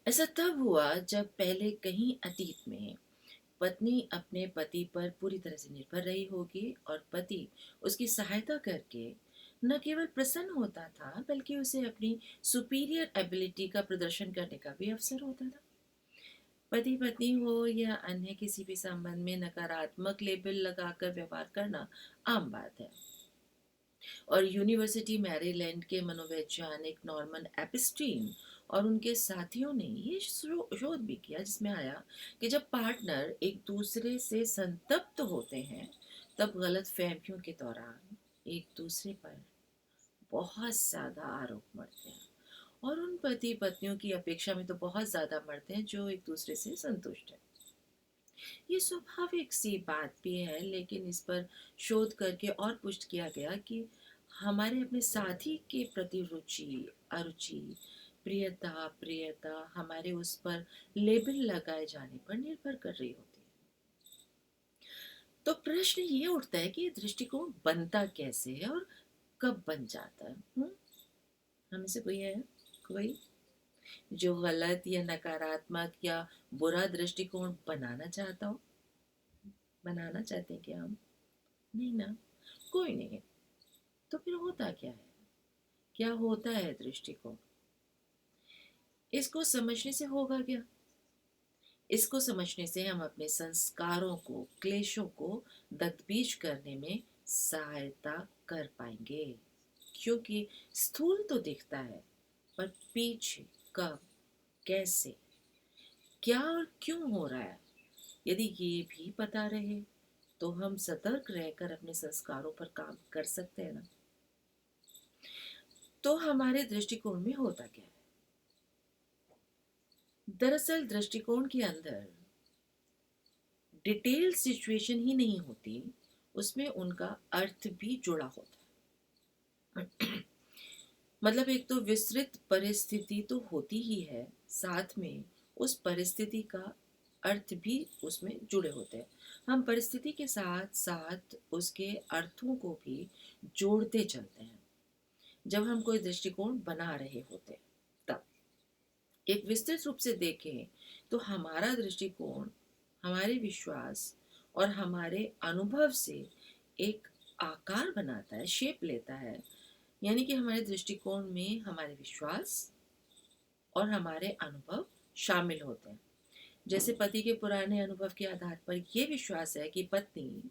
ऐसा तब हुआ जब पहले कहीं अतीत में पत्नी अपने पति पर पूरी तरह से निर्भर रही होगी और पति उसकी सहायता करके न केवल प्रसन्न होता था बल्कि उसे अपनी सुपीरियर एबिलिटी का प्रदर्शन करने का भी अवसर होता था। पति पत्नी हो या अन्य किसी भी संबंध में नकारात्मक लेबल लगाकर व्यवहार करना आम बात है। और यूनिवर्सिटी मैरीलैंड के मनोवैज्ञानिक नॉर्मन एपिस्टीन और उनके साथियों ने ये शोध भी किया जिसमें आया कि जब पार्टनर एक दूसरे से संतप्त होते हैं तब गलत फहमियों के दौरान एक दूसरे पर बहुत ज़्यादा आरोप मढ़ते हैं और उन पति पत्नियों की अपेक्षा में तो बहुत ज़्यादा मढ़ते हैं जो एक दूसरे से संतुष्ट है। ये स्वाभाविक सी बात भी है, लेकिन इस पर शोध करके और पुष्ट किया गया कि हमारे अपने साथी के प्रति रुचि, अरुचि, प्रियता, प्रियता हमारे उस पर लेबल लगाए जाने पर निर्भर कर रही होती है। तो प्रश्न ये उठता है कि ये दृष्टिकोण बनता कैसे है और कब बन जाता है? हम से कोई है? कोई जो गलत या नकारात्मक या बुरा दृष्टिकोण बनाना चाहता हो? बनाना चाहते हैं क्या हम? नहीं ना, कोई नहीं है। तो फिर होता क्या है? क्या होता है दृष्टिकोण? इसको समझने से होगा क्या? इसको समझने से हम अपने संस्कारों को, क्लेशों को दगबीज करने में सहायता कर पाएंगे। क्योंकि स्थूल तो दिखता है, पर पीछे कब, कैसे, क्या और क्यों हो रहा है, यदि ये भी पता रहे तो हम सतर्क रहकर अपने संस्कारों पर काम कर सकते हैं ना। तो हमारे दृष्टिकोण में होता क्या है? दरअसल दृष्टिकोण के अंदर डिटेल सिचुएशन ही नहीं होती, उसमें उनका अर्थ भी जुड़ा होता है। मतलब एक तो विस्तृत परिस्थिति तो होती ही है, साथ में उस परिस्थिति का अर्थ भी उसमें जुड़े होते हैं। हम परिस्थिति के साथ साथ उसके अर्थों को भी जोड़ते चलते हैं जब हम कोई दृष्टिकोण बना रहे होते हैं। तब एक विस्तृत रूप से देखें तो हमारा दृष्टिकोण हमारे विश्वास और हमारे अनुभव से एक आकार बनाता है, शेप लेता है। यानी कि हमारे दृष्टिकोण में हमारे विश्वास और हमारे अनुभव शामिल होते हैं। जैसे पति के पुराने अनुभव के आधार पर यह विश्वास है कि पत्नी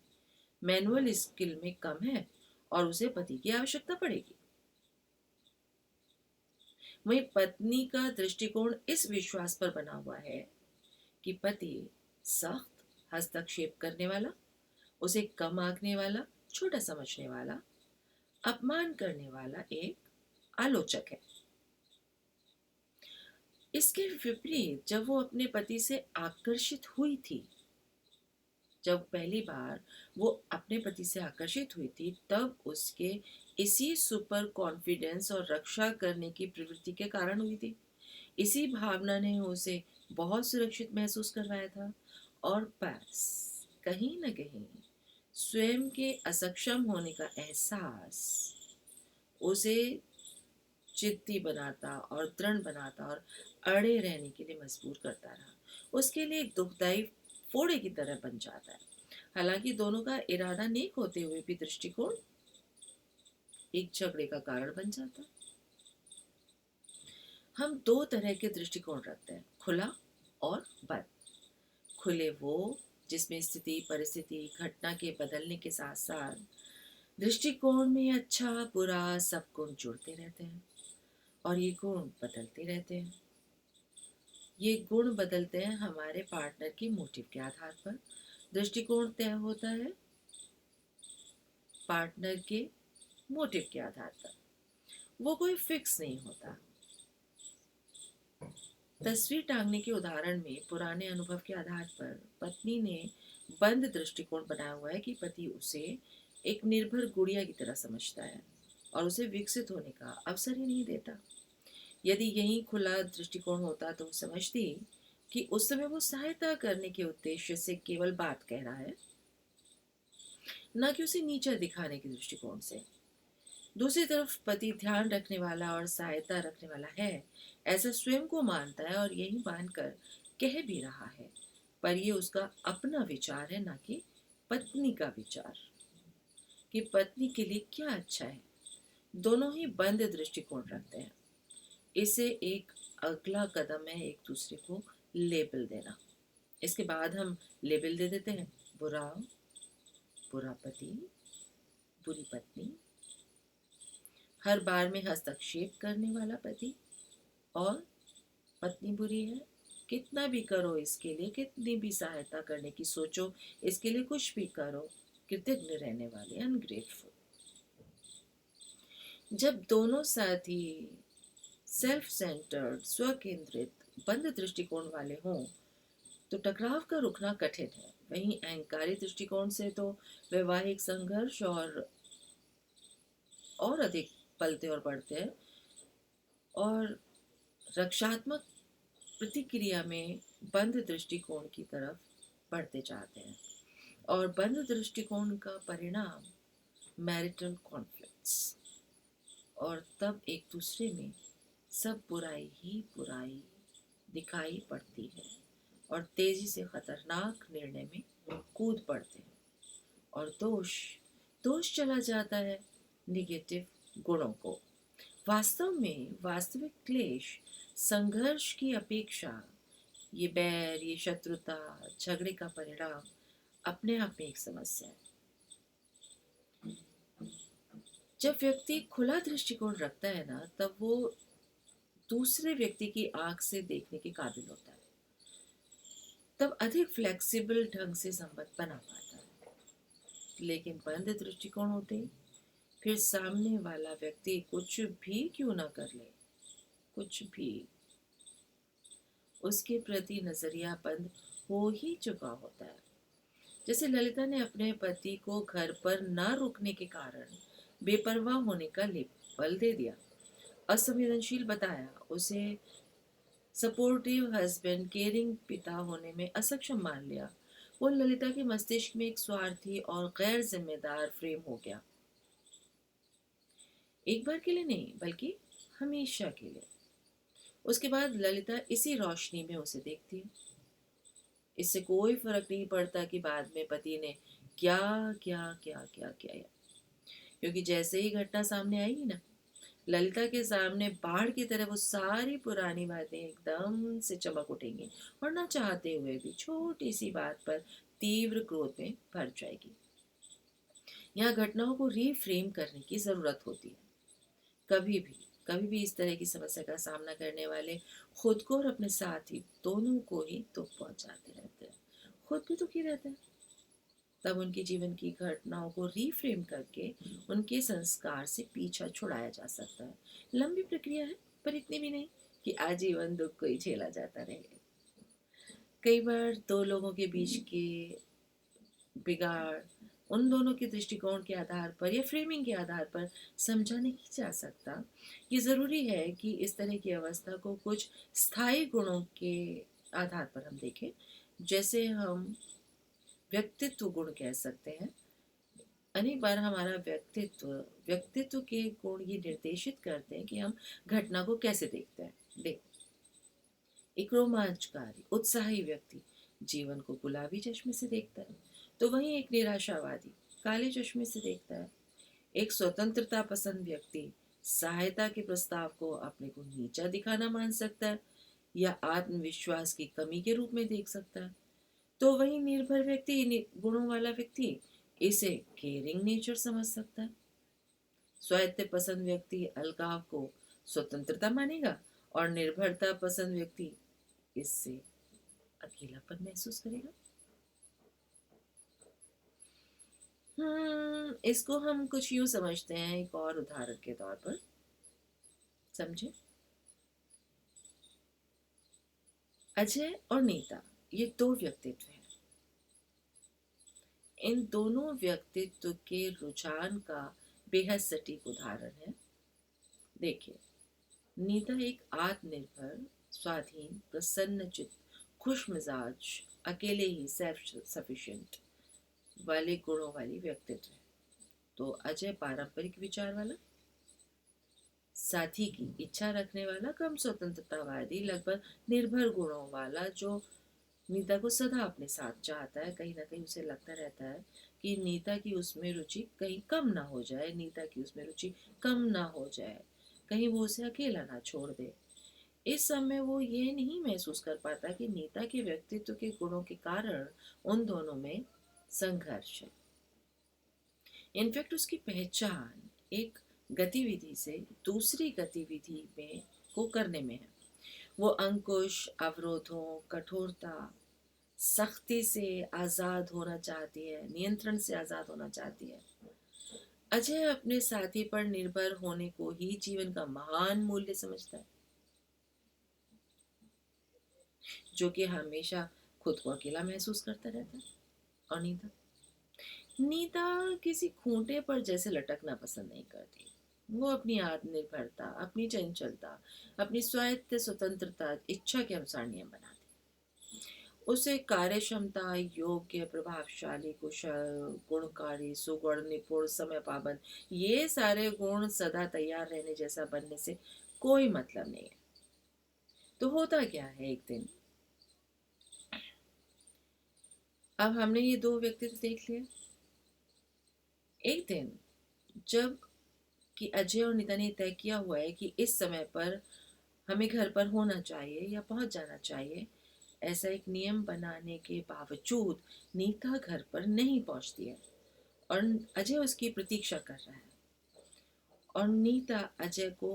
मैनुअल स्किल में कम है और उसे पति की आवश्यकता पड़ेगी। वहीं पत्नी का दृष्टिकोण इस विश्वास पर बना हुआ है कि पति सख्त, हस्तक्षेप करने वाला, उसे कम आंकने वाला, छोटा समझने वाला, अपमान करने वाला एक आलोचक है। इसके विपरीत जब वो अपने पति से आकर्षित हुई थी, जब पहली बार वो अपने पति से आकर्षित हुई थी, तब उसके इसी सुपर कॉन्फिडेंस और रक्षा करने की प्रवृत्ति के कारण हुई थी। इसी भावना ने उसे बहुत सुरक्षित महसूस करवाया था और बस कहीं न कहीं स्वयं के असक्षम होने का एहसास उसे जिद्दी बनाता और दृढ़ बनाता और अड़े रहने के लिए मजबूर करता रहा। उसके लिए एक दुखदाई फोड़े की तरह बन जाता है। हालांकि दोनों का इरादा नेक होते हुए भी दृष्टिकोण एक झगड़े का कारण बन जाता है। हम दो तरह के दृष्टिकोण रखते हैं, खुला और बंद। खुले वो जिसमें स्थिति, परिस्थिति, घटना के बदलने के साथ साथ दृष्टिकोण में अच्छा बुरा सब गुण जुड़ते रहते हैं और ये गुण बदलते रहते हैं। ये गुण बदलते हैं हमारे पार्टनर के मोटिव के आधार पर। दृष्टिकोण तय होता है पार्टनर के मोटिव के आधार पर, वो कोई फिक्स नहीं होता। तस्वीर टांगने के उदाहरण में पुराने अनुभव के आधार पर पत्नी ने बंद दृष्टिकोण बनाया हुआ है कि पति उसे एक निर्भर गुड़िया की तरह समझता है और उसे विकसित होने का अवसर ही नहीं देता। यदि यही खुला दृष्टिकोण होता तो वो समझती कि उस समय वो सहायता करने के उद्देश्य से केवल बात कह रहा है, न कि उसे नीचा दिखाने के दृष्टिकोण से। दूसरी तरफ पति ध्यान रखने वाला और सहायता रखने वाला है, ऐसा स्वयं को मानता है और यही मानकर कह भी रहा है, पर ये उसका अपना विचार है, ना कि पत्नी का विचार कि पत्नी के लिए क्या अच्छा है। दोनों ही बंद दृष्टिकोण रखते हैं। इसे एक अगला कदम है एक दूसरे को लेबल देना। इसके बाद हम लेबल दे देते हैं, बुरा, बुरा पति, बुरी पत्नी, हर बार में हस्तक्षेप करने वाला पति, और पत्नी बुरी है, कितना भी करो इसके लिए, कितनी भी सहायता करने की सोचो, इसके लिए कुछ भी करो, कृतज्ञ रहने वाले, अनग्रेटफुल। जब दोनों साथी सेल्फ सेंटर्ड, स्वकेंद्रित, बंद दृष्टिकोण वाले हों तो टकराव का रुकना कठिन है। वहीं अहंकारी दृष्टिकोण से तो वैवाहिक संघर्ष और अधिक पलते और बढ़ते हैं, और रक्षात्मक प्रतिक्रिया में बंद दृष्टिकोण की तरफ बढ़ते जाते हैं। और बंद दृष्टिकोण का परिणाम मैरिटल कॉन्फ्लिक्ट्स, और तब एक दूसरे में सब बुराई ही बुराई दिखाई पड़ती है और तेजी से खतरनाक निर्णय में कूद पड़ते हैं, और दोष चला जाता है निगेटिव गुणों को। वास्तव में वास्तविक क्लेश, संघर्ष की अपेक्षा, ये बैर, ये शत्रुता, झगड़े का परिणाम अपने आप में एक समस्या है। जब व्यक्ति खुला दृष्टिकोण रखता है ना, तब वो दूसरे व्यक्ति की आंख से देखने के काबिल होता है, तब अधिक फ्लेक्सिबल ढंग से संबंध बना पाता है। लेकिन बंद दृष्टिकोण होते ही फिर सामने वाला व्यक्ति कुछ भी क्यों ना कर ले, कुछ भी, उसके प्रति नजरिया बंद हो ही चुका होता है। जैसे ललिता ने अपने पति को घर पर न रुकने के कारण बेपरवाह होने का लेबल दे दिया, असंवेदनशील बताया, उसे सपोर्टिव हस्बैंड, केयरिंग पिता होने में असक्षम मान लिया। वो ललिता के मस्तिष्क में एक स्वार्थी और गैर जिम्मेदार फ्रेम हो गया। एक बार के लिए नहीं, बल्कि हमेशा के लिए। उसके बाद ललिता इसी रोशनी में उसे देखती है। इससे कोई फर्क नहीं पड़ता कि बाद में पति ने क्या क्या क्या क्या किया, क्योंकि जैसे ही घटना सामने आएगी ना, ललिता के सामने बाढ़ की तरह वो सारी पुरानी बातें एकदम से चमक उठेंगी और न चाहते हुए भी छोटी सी बात पर तीव्र क्रोध में भर जाएगी। यहाँ घटनाओं को रीफ्रेम करने की जरूरत होती है। कभी भी इस तरह की समस्या का सामना करने वाले खुद को और अपने साथी दोनों को ही दुख पहुंचाते रहते हैं, खुद भी दुखी रहते हैं। तब उनके जीवन की घटनाओं को रीफ्रेम करके उनके संस्कार से पीछा छुड़ाया जा सकता है। लंबी प्रक्रिया है, पर इतनी भी नहीं कि आजीवन दुख को ही झेला जाता रहे। कई बार दो लोगों के बीच के बिगाड़ उन दोनों के दृष्टिकोण के आधार पर या फ्रेमिंग के आधार पर समझा नहीं जा सकता। ये ज़रूरी है कि इस तरह की अवस्था को कुछ स्थायी गुणों के आधार पर हम देखें, जैसे हम व्यक्तित्व गुण कह सकते हैं। अनेक बार हमारा व्यक्तित्व के गुण ये निर्देशित करते हैं कि हम घटना को कैसे देखते हैं। देख, एक रोमांचकारी उत्साही व्यक्ति जीवन को गुलाबी चश्मे से देखता है, तो वहीं एक निराशावादी काले चश्मे से देखता है। एक स्वतंत्रता पसंद व्यक्ति सहायता के प्रस्ताव को अपने को नीचा दिखाना मान सकता है या आत्मविश्वास की कमी के रूप में देख सकता है, तो वही निर्भर व्यक्ति, गुणों वाला व्यक्ति इसे केयरिंग नेचर समझ सकता है। स्वायत्त पसंद व्यक्ति अलगाव को स्वतंत्रता मानेगा और निर्भरता पसंद व्यक्ति इससे अकेलापन महसूस करेगा। इसको हम कुछ यूं समझते हैं, एक और उदाहरण के तौर पर समझे। अजय और नीता, ये दो व्यक्तित्व हैं। इन दोनों व्यक्तित्व के रुझान का बेहद सटीक उदाहरण है। देखिए, नीता एक आत्मनिर्भर, स्वाधीन, प्रसन्नचित्त, खुश मिजाज, अकेले ही सेल्फ सफिशिएंट वाले गुणों वाली व्यक्तित्व है। तो अजय पारंपरिक विचार वाला, साथी की इच्छा रखने वाला, कम स्वतंत्रतावादी, लगभग निर्भर गुणों वाला, जो नीता को सदा अपने साथ चाहता है। कहीं ना कहीं उसे लगता रहता है कि नीता की उसमें रुचि कहीं कम ना हो जाए, नीता की उसमें रुचि कम ना हो जाए, कहीं वो उसे अकेला ना छोड़ दे। इस समय वो ये नहीं महसूस कर पाता कि नीता के व्यक्तित्व के गुणों के कारण उन दोनों में संघर्ष है। इनफैक्ट उसकी पहचान एक गतिविधि से दूसरी गतिविधि में को करने में है। वो अंकुश, अवरोधों, कठोरता, सख्ती से आज़ाद होना चाहती है, नियंत्रण से आज़ाद होना चाहती है। अजय अपने साथी पर निर्भर होने को ही जीवन का महान मूल्य समझता है, जो कि हमेशा खुद को अकेला महसूस करता रहता है। और नीता नीता किसी खूंटे पर जैसे लटकना पसंद नहीं करती। वो अपनी आत्मनिर्भरता, अपनी चंचलता, अपनी स्वायत्त स्वतंत्रता इच्छा के अनुसार नियम बनाती। उसे कार्यक्षमता, योग्य, प्रभावशाली, कुशल, गुणकारी, सुगुण, निपुण, समय पाबंद, ये सारे गुण सदा तैयार रहने जैसा बनने से कोई मतलब नहीं है। तो होता क्या है, एक दिन अब हमने ये दो व्यक्तित्व देख लिए। एक दिन जब कि अजय और नीता ने तय किया हुआ है कि इस समय पर हमें घर पर होना चाहिए या पहुंच जाना चाहिए, ऐसा एक नियम बनाने के बावजूद नीता घर पर नहीं पहुंचती है और अजय उसकी प्रतीक्षा कर रहा है। और नीता अजय को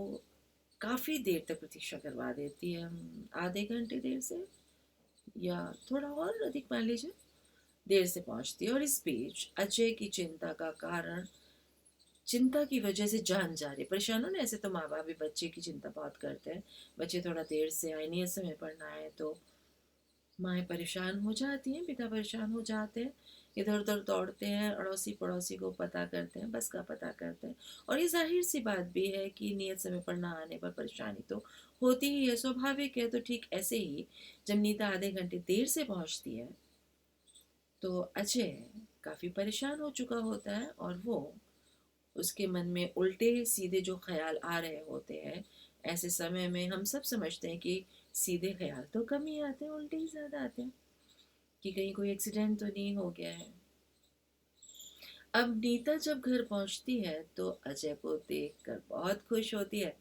काफ़ी देर तक प्रतीक्षा करवा देती है, आधे घंटे देर से या थोड़ा और अधिक मान लीजिए, देर से पहुंचती है। और इस बीच अजय की चिंता का कारण, चिंता की वजह से जान जा रही, परेशान हो ना, ऐसे तो माँ बाप भी बच्चे की चिंता बहुत करते हैं। बच्चे थोड़ा देर से आए, नियत समय पर ना आए तो माएँ परेशान हो जाती हैं, पिता परेशान हो जाते हैं, इधर उधर दौड़ते हैं, अड़ोसी पड़ोसी को पता करते हैं, बस का पता करते हैं। और ये जाहिर सी बात भी है कि नियत समय पर ना आने पर परेशानी तो होती ही है, स्वाभाविक है। तो ठीक ऐसे ही जब नीता आधे घंटे देर से पहुंचती है तो अजय काफ़ी परेशान हो चुका होता है और वो, उसके मन में उल्टे सीधे जो ख्याल आ रहे होते हैं। ऐसे समय में हम सब समझते हैं कि सीधे ख्याल तो कम ही आते हैं, उल्टे ही ज़्यादा आते हैं, कि कहीं कोई एक्सीडेंट तो नहीं हो गया है। अब नीता जब घर पहुंचती है तो अजय को देखकर बहुत खुश होती है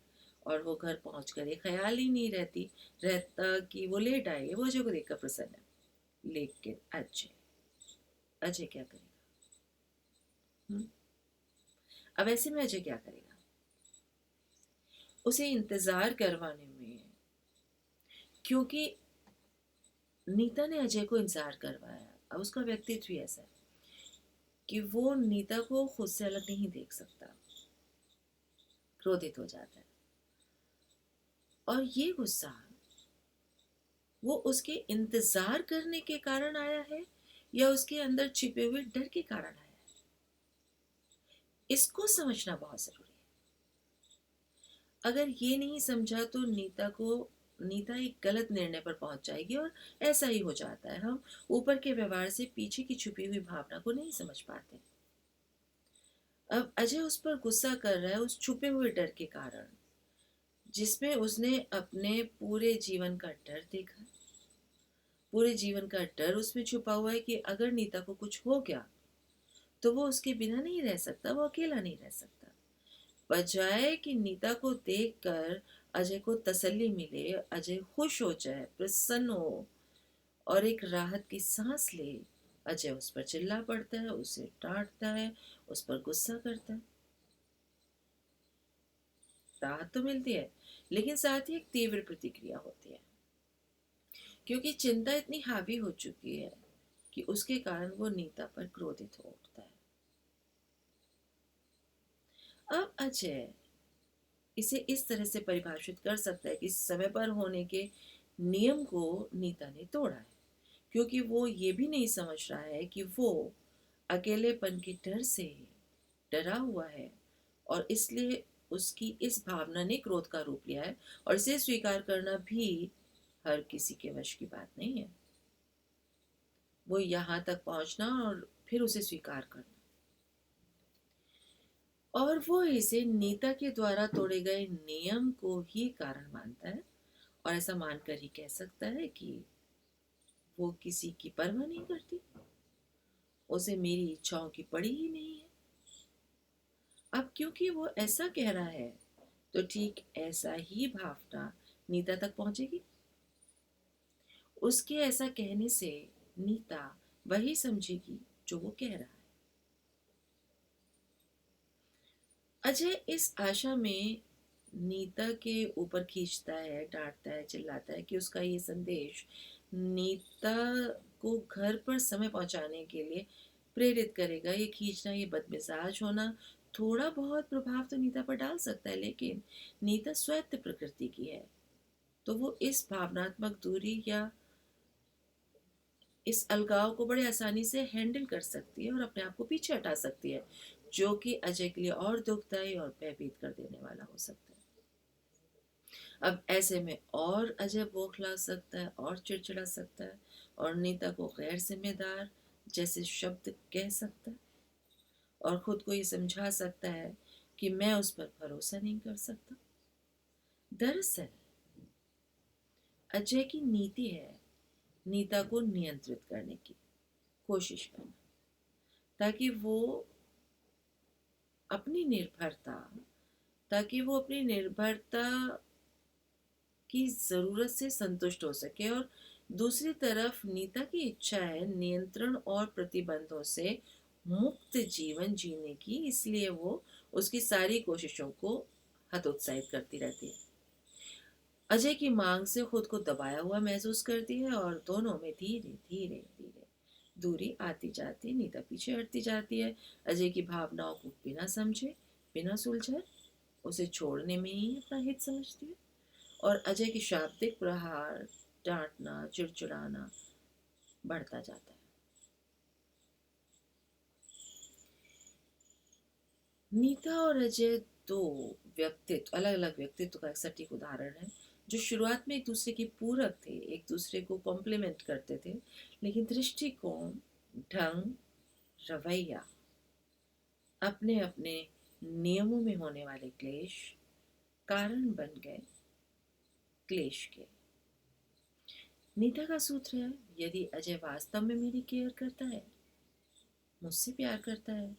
और वो घर पहुंचकर ये ख्याल ही नहीं रहता कि वो लेट आएगी, वो अजय को देखकर प्रसन्न है। लेकिन अजय अजय क्या करेगा? हुँ? अब ऐसे में अजय क्या करेगा? उसे इंतज़ार करवाने में, क्योंकि नीता ने अजय को इंतज़ार करवाया, अब उसका व्यक्तित्व ही ऐसा है कि वो नीता को खुद से अलग नहीं देख सकता, क्रोधित हो जाता है। और ये गुस्सा वो उसके इंतजार करने के कारण आया है या उसके अंदर छिपे हुए डर के कारण आया है, इसको समझना बहुत जरूरी है। अगर ये नहीं समझा तो नीता एक गलत निर्णय पर पहुंच जाएगी और ऐसा ही हो जाता है। हम ऊपर के व्यवहार से पीछे की छुपी हुई भावना को नहीं समझ पाते। अब अजय उस पर गुस्सा कर रहा है उस छुपे हुए डर के कारण, जिसमें उसने अपने पूरे जीवन का डर देखा। पूरे जीवन का डर उसमें छुपा हुआ है कि अगर नीता को कुछ हो गया तो वो उसके बिना नहीं रह सकता, वो अकेला नहीं रह सकता। बजाय कि नीता को देखकर अजय को तसल्ली मिले, अजय खुश हो जाए, प्रसन्न हो और एक राहत की सांस ले, अजय उस पर चिल्ला पड़ता है, उसे डांटता है, उस पर गुस्सा करता है। राहत तो मिलती है लेकिन साथ ही एक तीव्र प्रतिक्रिया होती है, क्योंकि चिंता इतनी हावी हो चुकी है कि उसके कारण वो नीता पर क्रोधित हो उठता है। अब अजय इसे इस तरह से परिभाषित कर सकता है कि समय पर होने के नियम को नीता ने तोड़ा है, क्योंकि वो ये भी नहीं समझ रहा है कि वो अकेलेपन के डर से डरा हुआ है और इसलिए उसकी इस भावना ने क्रोध का रूप लिया है। और इसे स्वीकार करना भी हर किसी के वश की बात नहीं है। वो यहाँ तक पहुँचना और फिर उसे स्वीकार करना। और वो इसे नीता के द्वारा तोड़े गए नियम को ही कारण मानता है और ऐसा मानकर ही कह सकता है कि वो किसी की परवाह नहीं करती, उसे मेरी इच्छाओं की पड़ी ही नहीं है। अब क्योंकि वो ऐसा कह रहा है तो ठीक ऐसा ही भावना नीता तक पहुंचेगी। उसके ऐसा कहने से नीता वही समझेगी जो वो कह रहा है। अजय इस आशा में नीता के ऊपर खींचता है, डांटता है, चिल्लाता है कि उसका ये संदेश नीता को घर पर समय पहुंचाने के लिए प्रेरित करेगा। ये खींचना, ये बदमिजाज होना थोड़ा बहुत प्रभाव तो नीता पर डाल सकता है, लेकिन नीता स्वायत्त प्रकृति की है, तो वो इस भावनात्मक दूरी या इस अलगाव को बड़े आसानी से हैंडल कर सकती है और अपने आप को पीछे हटा सकती है, जो कि अजय के लिए और दुखदाई और भयभीत कर देने वाला हो सकता है। अब ऐसे में और अजय बौखला सकता है और चिड़चिड़ा सकता है और नीता को गैर जिम्मेदार जैसे शब्द कह सकता है और खुद को ये समझा सकता है कि मैं उस पर भरोसा नहीं कर सकता। दरअसल अजय की नीति है नीता को नियंत्रित करने की कोशिश करना, ताकि वो अपनी निर्भरता ताकि वो अपनी निर्भरता की ज़रूरत से संतुष्ट हो सके, और दूसरी तरफ नीता की इच्छा है नियंत्रण और प्रतिबंधों से मुक्त जीवन जीने की, इसलिए वो उसकी सारी कोशिशों को हतोत्साहित करती रहती है। अजय की मांग से खुद को दबाया हुआ महसूस करती है और दोनों में धीरे धीरे धीरे दूरी आती जाती है। नीता पीछे हटती जाती है, अजय की भावनाओं को बिना समझे, बिना सुलझे उसे छोड़ने में ही अपना हित समझती है और अजय की शाब्दिक प्रहार, डांटना, चिड़चिड़ाना बढ़ता जाता है। नीता और अजय दो व्यक्तित्व, अलग अलग व्यक्तित्व का एक सटीक उदाहरण है, जो शुरुआत में एक दूसरे के पूरक थे, एक दूसरे को कॉम्प्लीमेंट करते थे, लेकिन दृष्टिकोण, ढंग, रवैया, अपने अपने नियमों में होने वाले क्लेश कारण बन गए क्लेश के। नीता का सूत्र है, यदि अजय वास्तव में मेरी केयर करता है, मुझसे प्यार करता है,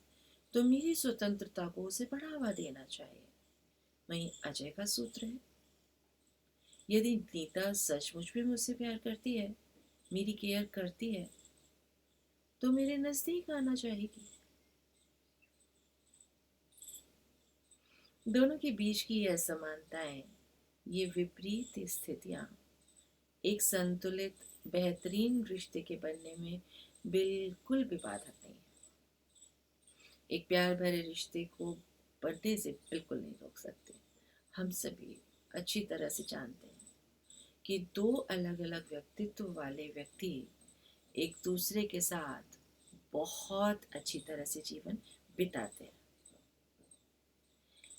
तो मेरी स्वतंत्रता को उसे बढ़ावा देना चाहिए। वहीं अजय का सूत्र है, यदि नीता सचमुच में मुझसे प्यार करती है, मेरी केयर करती है, तो मेरे नजदीक आना चाहेगी। दोनों के बीच की ये असमानताएं, ये विपरीत स्थितियां एक संतुलित बेहतरीन रिश्ते के बनने में बिल्कुल भी बाधक नहीं है। एक प्यार भरे रिश्ते को बढ़ने से बिल्कुल नहीं रोक सकते। हम सभी अच्छी तरह से जानते हैं कि दो अलग अलग व्यक्तित्व वाले व्यक्ति एक दूसरे के साथ बहुत अच्छी तरह से जीवन बिताते हैं,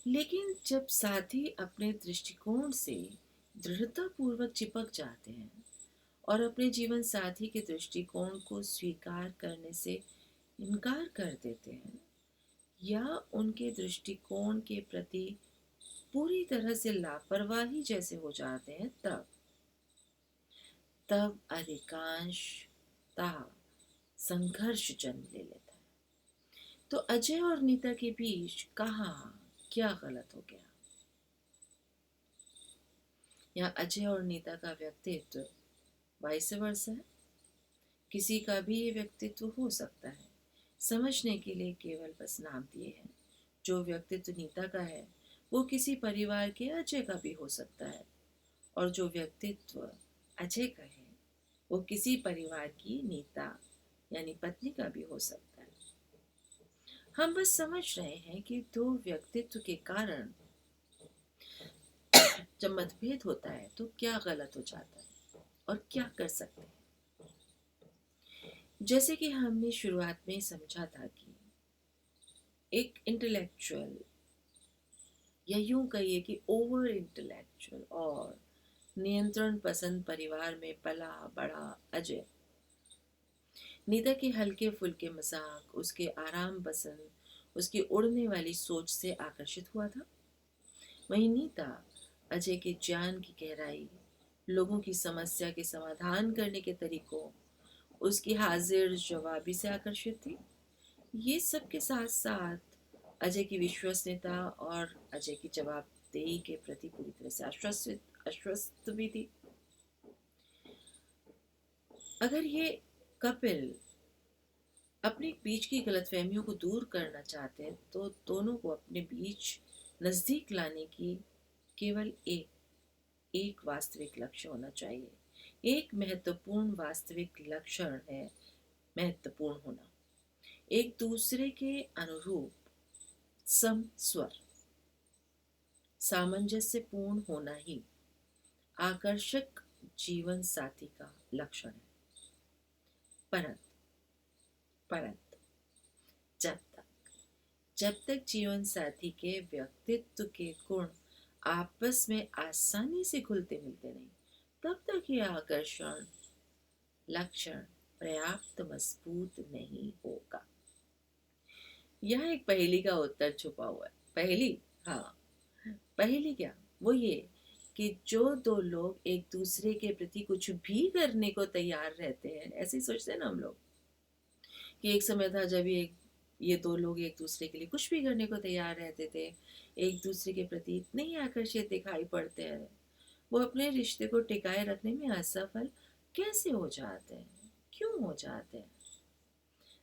लेकिन जब साथी अपने दृष्टिकोण से दृढ़तापूर्वक चिपक जाते हैं और अपने जीवन साथी के दृष्टिकोण को स्वीकार करने से इनकार कर देते हैं या उनके दृष्टिकोण के प्रति पूरी तरह से लापरवाही जैसे हो जाते हैं, तब तब अधिकांशतः संघर्ष जन्म ले लेता है। तो अजय और नीता के बीच कहाँ क्या गलत हो गया? या अजय और नीता का व्यक्तित्व वाइस वर्सा है? किसी का भी ये व्यक्तित्व हो सकता है। समझने के लिए केवल बस नाम दिए हैं। जो व्यक्तित्व नीता का है वो किसी परिवार के अजय का भी हो सकता है, और जो व्यक्तित्व अजय का है वो किसी परिवार की नीता यानी पत्नी का भी हो सकता है। हम बस समझ रहे हैं कि दो व्यक्तित्व के कारण जब मतभेद होता है तो क्या गलत हो जाता है और क्या कर सकते हैं। जैसे कि हमने शुरुआत में समझा था कि एक इंटेलेक्चुअल, या यूं कहिए कि ओवर इंटेलेक्चुअल और नियंत्रण पसंद परिवार में पला बड़ा अजय नीता के हल्के फुल्के मजाक, उसके आराम पसंद उसकी उड़ने वाली सोच से आकर्षित हुआ था। वहीं नीता अजय के ज्ञान की गहराई, लोगों की समस्या के समाधान करने के तरीकों, उसकी हाजिर जवाबी से आकर्षित थी। ये सब के साथ साथ अजय की विश्वसनीयता और अजय की जवाबदेही के प्रति पूरी तरह से आश्वस्त भी थी। अगर ये कपिल अपने बीच की गलतफहमियों को दूर करना चाहते हैं तो दोनों को अपने बीच नजदीक लाने की केवल एक वास्तविक लक्ष्य होना चाहिए। एक महत्वपूर्ण वास्तविक लक्षण है महत्वपूर्ण होना, एक दूसरे के अनुरूप सम स्वर सामंजस्यपूर्ण होना ही आकर्षक जीवन साथी का लक्षण है। परंतु परंतु जब तक जब तक जीवन साथी के व्यक्तित्व के गुण आपस में आसानी से घुलते मिलते नहीं, तब तक यह आकर्षण लक्षण पर्याप्त मजबूत नहीं होगा। यहाँ एक पहेली का उत्तर छुपा हुआ है। पहेली, हाँ, पहेली क्या, वो ये कि जो दो लोग एक दूसरे के प्रति कुछ भी करने को तैयार रहते हैं, ऐसे ही सोचते हैं ना हम लोग कि एक समय था जब ये दो लोग एक दूसरे के लिए कुछ भी करने को तैयार रहते थे, एक दूसरे के प्रति इतने ही आकर्षित दिखाई पड़ते हैं, वो अपने रिश्ते को टिकाए रखने में असफल कैसे हो जाते हैं, क्यों हो जाते हैं?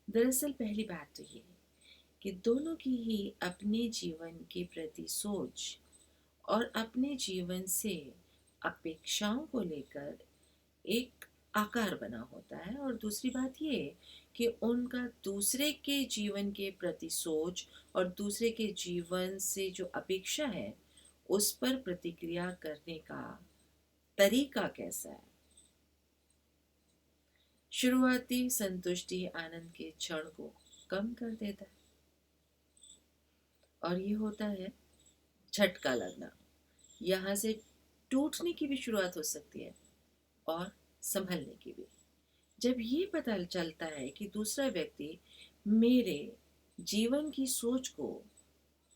दरअसल पहली बात तो ये कि दोनों की ही अपने जीवन के प्रति सोच और अपने जीवन से अपेक्षाओं को लेकर एक आकार बना होता है, और दूसरी बात ये कि उनका दूसरे के जीवन के प्रति सोच और दूसरे के जीवन से जो अपेक्षा है उस पर प्रतिक्रिया करने का तरीका कैसा है। शुरुआती संतुष्टि आनंद के क्षण को कम कर देता है, और ये होता है झटका लगना। यहाँ से टूटने की भी शुरुआत हो सकती है और संभलने की भी। जब ये पता चलता है कि दूसरा व्यक्ति मेरे जीवन की सोच को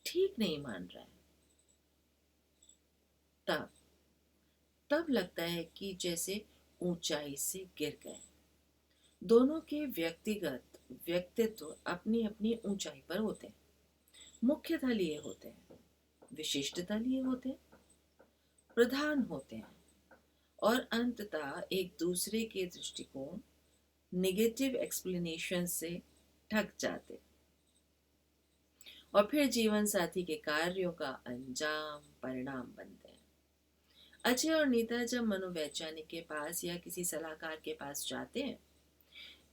ठीक नहीं मान रहा है, तब तब लगता है कि जैसे ऊंचाई से गिर गए। दोनों के व्यक्तिगत व्यक्तित्व अपनी अपनी ऊंचाई पर होते हैं, मुख्यतः लिए होते हैं, विशिष्टता लिए होते हैं, प्रधान होते हैं, और अंततः एक दूसरे के दृष्टिकोण नेगेटिव एक्सप्लेनेशन से ठग जाते, और फिर जीवन साथी के कार्यों का अंजाम परिणाम बनते हैं। अजय और नीता जब मनोवैज्ञानिक के पास या किसी सलाहकार के पास जाते हैं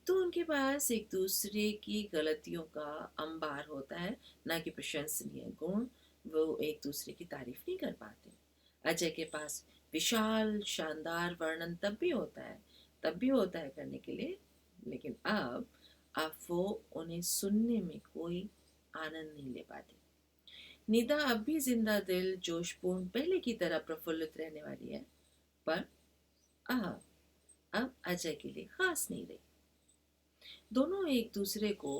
तो उनके पास एक दूसरे की गलतियों का अंबार होता है, ना कि प्रशंसनीय गुण। वो एक दूसरे की तारीफ नहीं कर पाते। अजय के पास विशाल शानदार वर्णन तब भी होता है करने के लिए, लेकिन अब वो उन्हें सुनने में कोई आनंद नहीं ले पाती। निदा अब भी जिंदा दिल जोशपूर्ण पहले की तरह प्रफुल्लित रहने वाली है, पर अब अजय के लिए खास नहीं रही। दोनों एक दूसरे को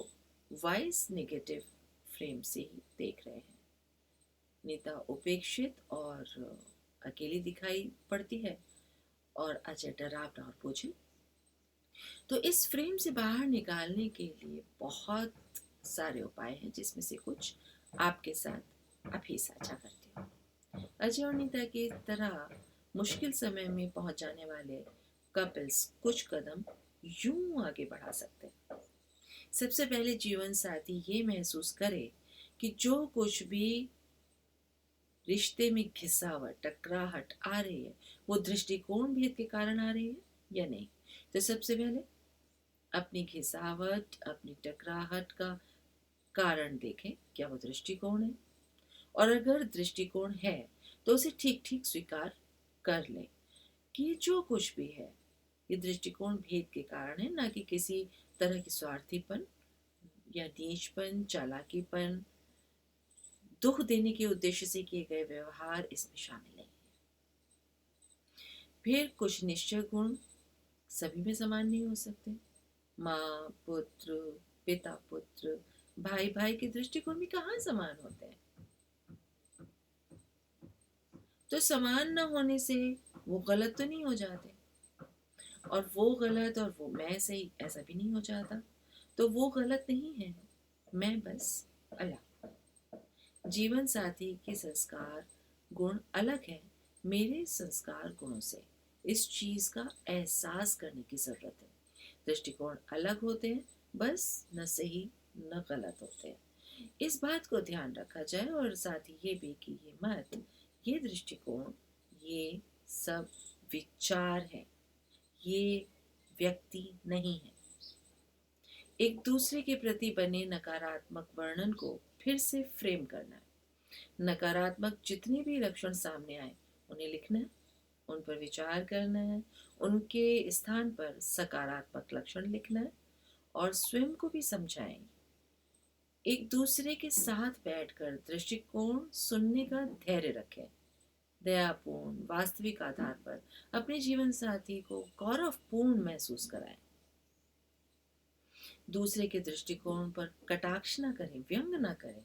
वाइस नेगेटिव फ्रेम से ही देख रहे हैं। नीता उपेक्षित और अकेली दिखाई पड़ती है, और अजय डरावना और बोझिल। तो इस फ्रेम से बाहर निकालने के लिए बहुत सारे उपाय हैं, जिसमें से कुछ आपके साथ अभी साझा करती हूँ। अजय और नीता की तरह मुश्किल समय में पहुंच जाने वाले कपल्स कुछ कदम यूं आगे बढ़ा सकते हैं। सबसे पहले जीवन साथी ये महसूस करे कि जो कुछ भी रिश्ते में घिसावट टकराहट आ रही है वो दृष्टिकोण भेद के कारण आ रही है या नहीं। तो सबसे पहले अपनी घिसावट अपनी टकराहट का कारण देखें, क्या वो दृष्टिकोण है, और अगर दृष्टिकोण है तो उसे ठीक ठीक स्वीकार कर लें कि जो कुछ भी है ये दृष्टिकोण भेद के कारण है, ना कि किसी तरह की स्वार्थीपन या नीचपन चालाकीपन दुख देने के उद्देश्य से किए गए व्यवहार इसमें शामिल नहीं। फिर कुछ निश्चय गुण सभी में समान नहीं हो सकते। माँ पुत्र, पिता पुत्र, भाई भाई के दृष्टिकोण भी कहाँ समान होते हैं? तो समान न होने से वो गलत तो नहीं हो जाते, और वो गलत और वो मैं सही ऐसा भी नहीं हो जाता। तो वो गलत नहीं है, मैं बस अलग। जीवन साथी के संस्कार गुण अलग है मेरे संस्कार गुणों से। इस चीज का एहसास करने की जरूरत है। दृष्टिकोण अलग होते हैं, बस न सही न गलत होते हैं। इस बात को ध्यान रखा जाए, और साथ ही ये भी कि ये मत, ये दृष्टिकोण, ये सब विचार है, ये व्यक्ति नहीं है। एक दूसरे के प्रति बने नकारात्मक वर्णन को फिर से फ्रेम करना है। नकारात्मक जितने भी लक्षण सामने आए उन्हें लिखना है, उन पर विचार करना है, उनके स्थान पर सकारात्मक लक्षण लिखना है, और स्वयं को भी समझाएं। एक दूसरे के साथ बैठकर दृष्टिकोण सुनने का धैर्य रखें। दयापूर्ण वास्तविक आधार पर अपने जीवन साथी को गौरवपूर्ण महसूस कराएं। दूसरे के दृष्टिकोण पर कटाक्ष न करें, व्यंग न करें।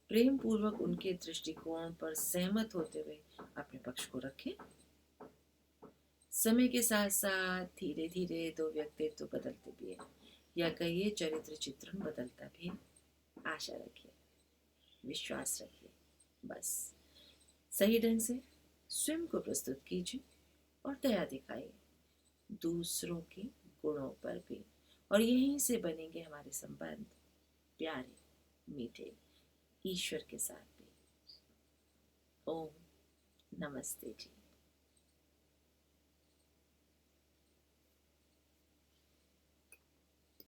प्रेम पूर्वक उनके दृष्टिकोण पर सहमत होते हुए अपने पक्ष को रखें। समय के साथ साथ धीरे धीरे दो व्यक्तित्व बदलते भी है, या कहिए चरित्र चित्रण बदलता भी है। आशा रखिए, विश्वास रखिए, बस सही ढंग से स्वयं को प्रस्तुत कीजिए और दया दिखाइए दूसरों के गुणों पर भी, और यहीं से बनेंगे हमारे संबंध प्यारे मीठे, ईश्वर के साथ भी। ओम नमस्ते जी।